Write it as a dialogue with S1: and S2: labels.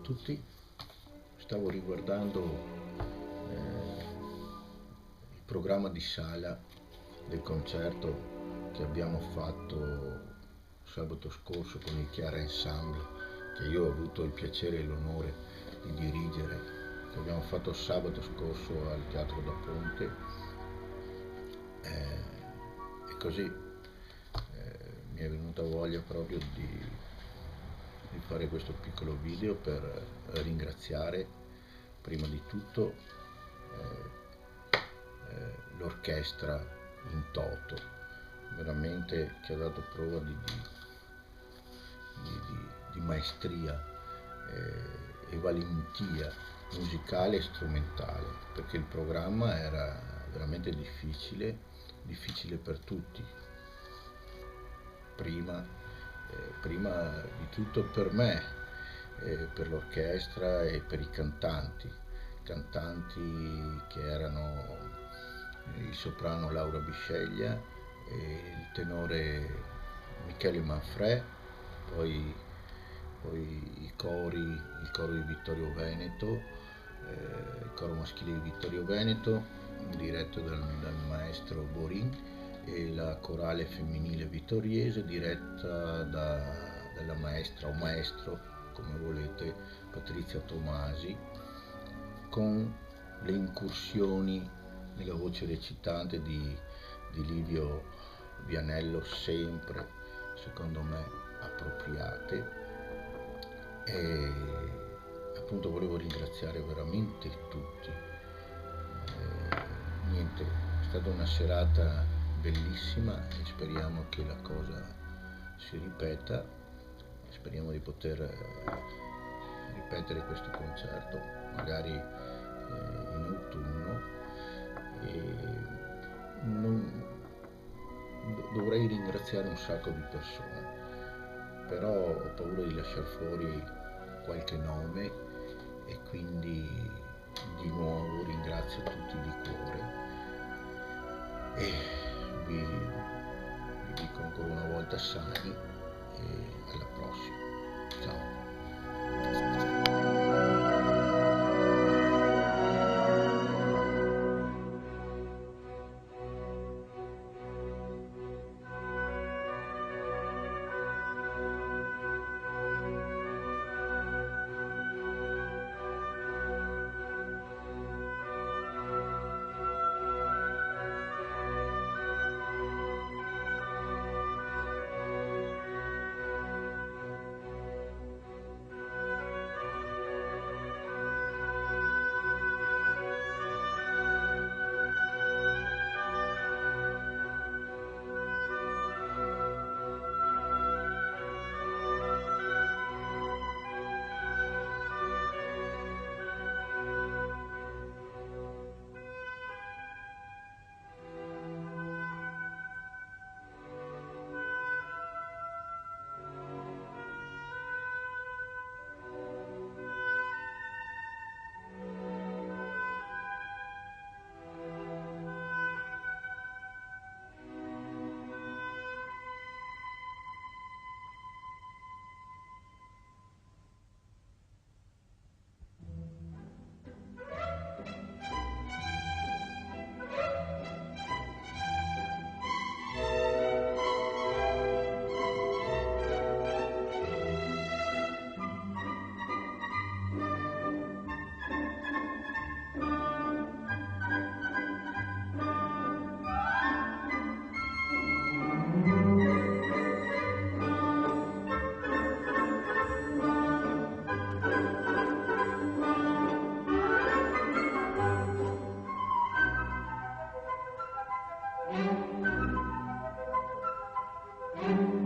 S1: tutti, stavo riguardando il programma di sala del concerto che abbiamo fatto sabato scorso con il Chiara Ensemble, che io ho avuto il piacere e l'onore di dirigere, che abbiamo fatto sabato scorso al Teatro da Ponte. E così mi è venuta voglia proprio di fare questo piccolo video per ringraziare prima di tutto l'orchestra in toto, veramente, che ha dato prova di maestria e valentia musicale e strumentale, perché il programma era veramente difficile per tutti. Prima di tutto per me, per l'orchestra e per i cantanti che erano il soprano Laura Bisceglia e il tenore Michele Manfrè, poi il coro di Vittorio Veneto, il coro maschile di Vittorio Veneto diretto dal maestro Borin, e la corale femminile vittoriese diretta dalla maestra o maestro, come volete, Patrizia Tomasi, con le incursioni nella voce recitante di Livio Vianello, sempre secondo me appropriate. E appunto volevo ringraziare veramente tutti. Niente, è stata una serata bellissima e speriamo che la cosa si ripeta. Speriamo di poter ripetere questo concerto magari in autunno, e dovrei ringraziare un sacco di persone, però ho paura di lasciare fuori qualche nome, e quindi di nuovo ringrazio tutti di cuore e vi dico ancora una volta sani, e alla prossima. Ciao.
S2: Thank you.